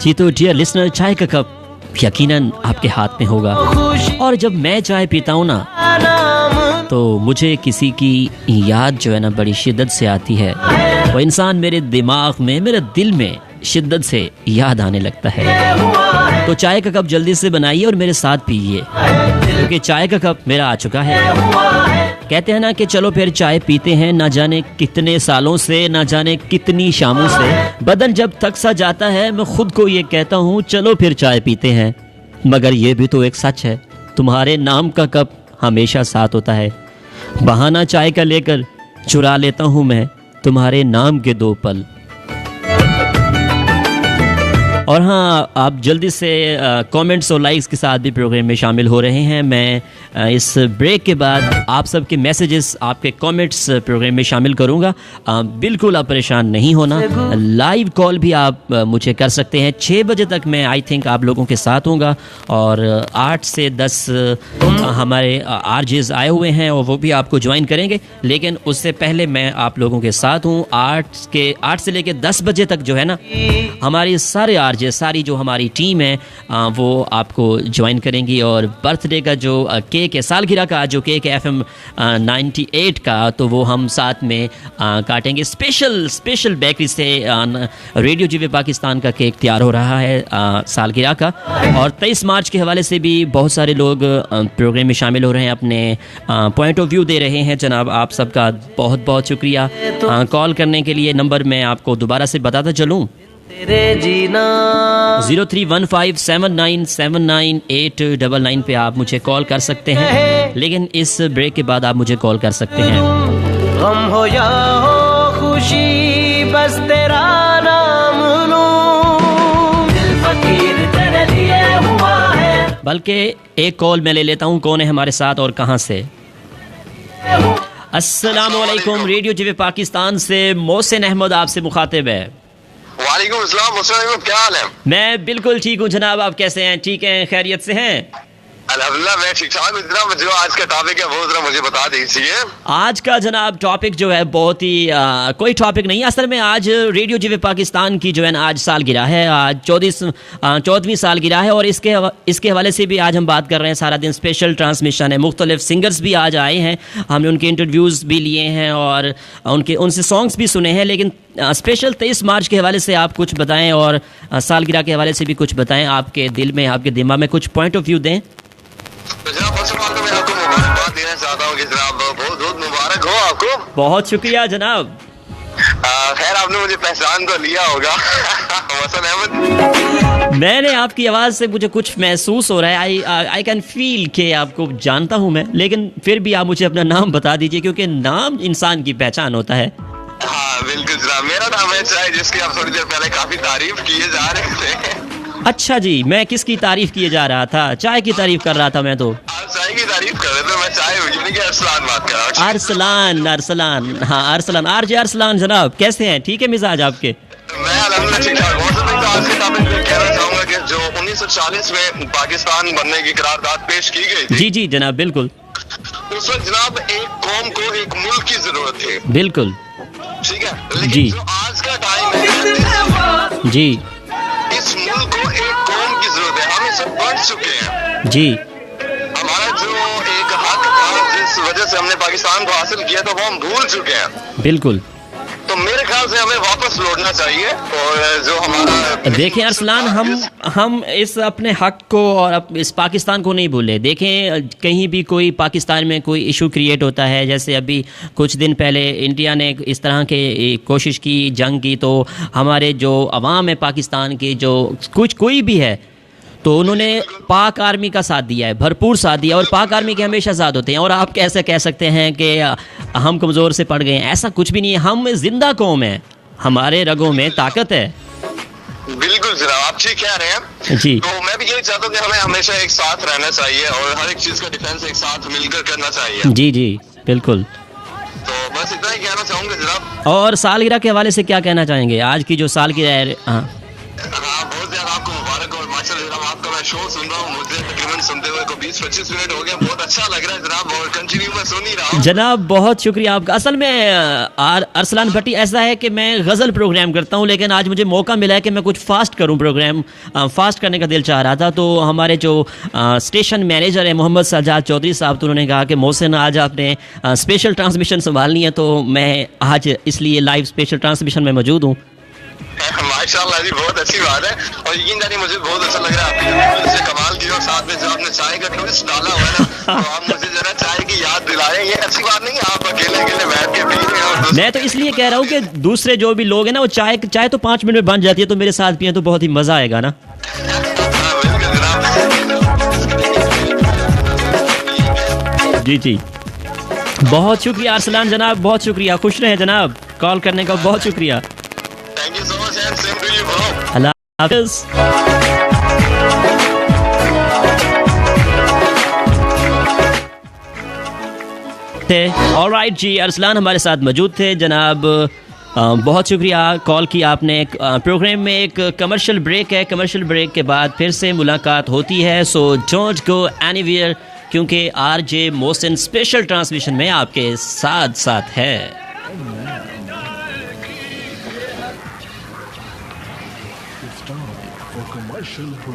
जी तो dear listener, चाय का कप यकीनन आपके हाथ में होगा, और जब मैं चाय पीता हूँ ना तो मुझे किसी की याद जो है ना बड़ी शिद्दत से आती है। वो इंसान मेरे दिमाग में, मेरे दिल में शिद्दत से याद आने लगता है। तो चाय का कप जल्दी से बनाइए और मेरे साथ पीजिए, क्योंकि चाय का कप मेरा आ चुका है। कहते हैं ना कि चलो फिर चाय पीते हैं, ना जाने कितने सालों से, ना जाने कितनी शामों से। बदन जब थक सा जाता है, मैं खुद को ये कहता हूँ चलो फिर चाय पीते हैं। मगर ये भी तो एक सच है, तुम्हारे नाम का कप हमेशा साथ होता है। बहाना चाय का लेकर चुरा लेता हूँ मैं तुम्हारे नाम के 2 पल। और हाँ, आप जल्दी से कमेंट्स और लाइक्स के साथ भी प्रोग्राम में शामिल हो रहे हैं। मैं इस ब्रेक के बाद आप सबके मैसेजेस, आपके कमेंट्स प्रोग्राम में शामिल करूँगा। बिल्कुल आप परेशान नहीं होना। लाइव कॉल भी आप मुझे कर सकते हैं। 6 बजे तक मैं आई थिंक आप लोगों के साथ होऊंगा, और 8 से 10 हमारे आरजेस आए हुए हैं और वो भी आपको ज्वाइन करेंगे। लेकिन उससे पहले मैं आप लोगों के साथ हूँ। 8 से लेकर 10 बजे तक जो है ना, हमारी सारी जो हमारी टीम है वो आपको ज्वाइन करेंगी। और बर्थडे का जो केक है, सालगिरह का जो केक है FM 98 का, तो वो हम साथ में काटेंगे। स्पेशल बेकरी से रेडियो जीवे पाकिस्तान का केक तैयार हो रहा है सालगिरह का। और 23 मार्च के हवाले से भी बहुत सारे लोग प्रोग्राम में शामिल हो रहे हैं, अपने पॉइंट ऑफ व्यू दे रहे हैं। जनाब आप सबका बहुत बहुत शुक्रिया कॉल करने के लिए। नंबर मैं आपको दोबारा से बताता चलूँ, 031579799899 पे आप मुझे कॉल कर सकते हैं। लेकिन इस ब्रेक के बाद आप मुझे कॉल कर सकते हैं। गम हो या हो खुशी, बस तेरा नाम लूं, दिल फकीर तेरे लिए हुआ है। बल्कि एक कॉल मैं ले लेता हूँ। कौन है हमारे साथ और कहाँ से? अस्सलाम वालेकुम, रेडियो जीवे पाकिस्तान से मोहसिन अहमद आपसे मुखातिब है। वालेकुम अस्सलाम, क्या हाल है? मैं बिल्कुल ठीक हूँ जनाब, आप कैसे हैं? ठीक हैं, खैरियत से हैं? अल्हम्दुलिल्लाह मैं ठीक ठाक हूँ। जो आज का टॉपिक है वो जरा मुझे बता दीजिए। आज का जनाब टॉपिक जो है बहुत ही कोई टॉपिक नहीं, असल में आज रेडियो जीवे पाकिस्तान की जो है ना आज सालगिरह है। आज 14वीं सालगिरह है, और इसके हवाले से भी आज हम बात कर रहे हैं। सारा दिन स्पेशल ट्रांसमिशन है, मुख्तलिफ सिंगर्स भी आज आए हैं, हमने उनके इंटरव्यूज़ भी लिए हैं और उनसे सॉन्ग्स भी सुने हैं। लेकिन स्पेशल 23 मार्च के हवाले से आप कुछ बताएं, और सालगिरह के हवाले से भी कुछ बताएं। आपके दिल में, आपके दिमाग में कुछ पॉइंट ऑफ व्यू दें। जनाब फर्स्ट ऑफ ऑल तो मैं आपको मुबारकबाद देना चाहता हूँ कि जनाब बहुत बहुत मुबारक हो आपको। बहुत शुक्रिया जनाब। खैर आपने मुझे पहचान तो लिया होगा। मोहसिन अहमद, मैंने आपकी आवाज़ से मुझे कुछ महसूस हो रहा है। आई कैन फील कि आपको जानता हूँ मैं, लेकिन फिर भी आप मुझे अपना नाम बता दीजिए, क्योंकि नाम इंसान की पहचान होता है। हाँ बिल्कुल जनाब, मेरा नाम है चाय, जिसकी आप थोड़ी देर पहले काफी तारीफ किए जा रहे थे। अच्छा जी, मैं किसकी तारीफ किए जा रहा था? चाय की तारीफ कर रहा था मैं तो। आप चाय की तारीफ कर रहे थे, मैं चाय यानी कि अरसलान बात कर रहा हूँ। अरसलान, हाँ अरसलान, आरजे अरसलान जनाब, कैसे हैं? ठीक है मिजाज आपके? मैं अल्हम्दुलिल्लाह ठीक ठाक हूँ। तो आज के टॉपिक में कहना चाहूँगा कि जो 1940 में पाकिस्तान बनने की करारदाद पेश की गई थी। जी जी जनाब, बिल्कुल। उस वक्त जनाब एक कौम को एक मुल्क की जरूरत थी, बिल्कुल ठीक है। लेकिन जी। जो आज का टाइम है जी इस मुल्क को एक कौम की जरूरत है। हम इसे बढ़ चुके हैं। जी, हमारा जो एक हक था, जिस वजह से हमने पाकिस्तान को हासिल किया था, वो हम भूल चुके हैं। बिल्कुल। तो मेरे ख्याल से हमें वापस लौटना चाहिए। और जो हमारा देखें अरसलान, हम इस अपने हक को और इस पाकिस्तान को नहीं भूले। देखें कहीं भी कोई पाकिस्तान में कोई इशू क्रिएट होता है, जैसे अभी कुछ दिन पहले इंडिया ने इस तरह के कोशिश की, जंग की, तो हमारे जो अवाम है पाकिस्तान की, जो कोई भी है, तो उन्होंने पाक आर्मी का साथ दिया है, भरपूर साथ दिया, और पाक आर्मी के हमेशा साथ होते हैं। और आप कैसे कह सकते हैं कि हम कमज़ोर से पड़ गए हैं? ऐसा कुछ भी नहीं है, हम जिंदा कौम है, हमारे रगों में ताकत है। बिल्कुल जनाब, आप ठीक कह रहे हैं जी। तो मैं भी यही चाहता हूँ कि हमें हमेशा एक साथ रहना चाहिए और हर एक चीज का डिफेंस एक साथ मिलकर करना चाहिए। जी जी बिल्कुल। तो बस इतना ही कहना चाहूँगा जनाब। और सालगिरह के हवाले से क्या कहना चाहेंगे? आज की जो सालगिरह है, हाँ हाँ बहुत ज्यादा आपको मुबारक और माशाल्लाह जनाब, आपका मैं शो सुन रहा हूँ, मुझे तकरीबन सुनते हुए को 20-25 मिनट हो गए, बहुत अच्छा लग रहा है जनाब, और कंटिन्यू मैं सुन ही रहा हूँ। जनाब बहुत शुक्रिया आपका। असल में अरसलान भट्टी ऐसा है कि मैं गज़ल प्रोग्राम करता हूँ, लेकिन आज मुझे मौका मिला है कि मैं कुछ फास्ट करूँ प्रोग्राम, फास्ट करने का दिल चाह रहा था। तो हमारे जो स्टेशन मैनेजर है मोहम्मद सज्जाद चौधरी साहब, तो उन्होंने कहा कि मोहसिन आज आपने स्पेशल ट्रांसमिशन संभालनी है, तो मैं आज इसलिए लाइव स्पेशल ट्रांसमिशन में मौजूद हूँ। माशाल्लाह जी, बहुत अच्छी बात है, और यकीन जानिए मुझे बहुत अच्छा लग रहा है आपकी से कमाल की, और साथ में जो आपने चाय का ट्विस्ट डाला हुआ है ना, तो आप मुझे जरा चाय की याद दिलाएं। ये अच्छी बात नहीं है, आप अकेले अकेले बैठ के पी रहे हैं, और मैं तो इसलिए कह रहा हूँ कि दूसरे जो भी लोग हैं ना, वो चाय तो 5 मिनट में बन जाती है, तो मेरे साथ पिए तो बहुत ही मज़ा आएगा ना। बिल्कुल जनाब। जी जी, बहुत शुक्रिया अरसलान जनाब, बहुत शुक्रिया, खुश रहें जनाब, कॉल करने का बहुत शुक्रिया। Thank you so much and same to you bro. अल्लाह हाफ़िज़। ऑलराइट जी, अरसलान हमारे साथ मौजूद थे जनाब। बहुत शुक्रिया कॉल की आपने। प्रोग्राम में एक कमर्शियल ब्रेक है, कमर्शियल ब्रेक के बाद फिर से मुलाकात होती है, सो डोंट गो एनीवेयर, क्योंकि आरजे मोहसिन स्पेशल ट्रांसमिशन में आपके साथ साथ है। It's time for commercial break.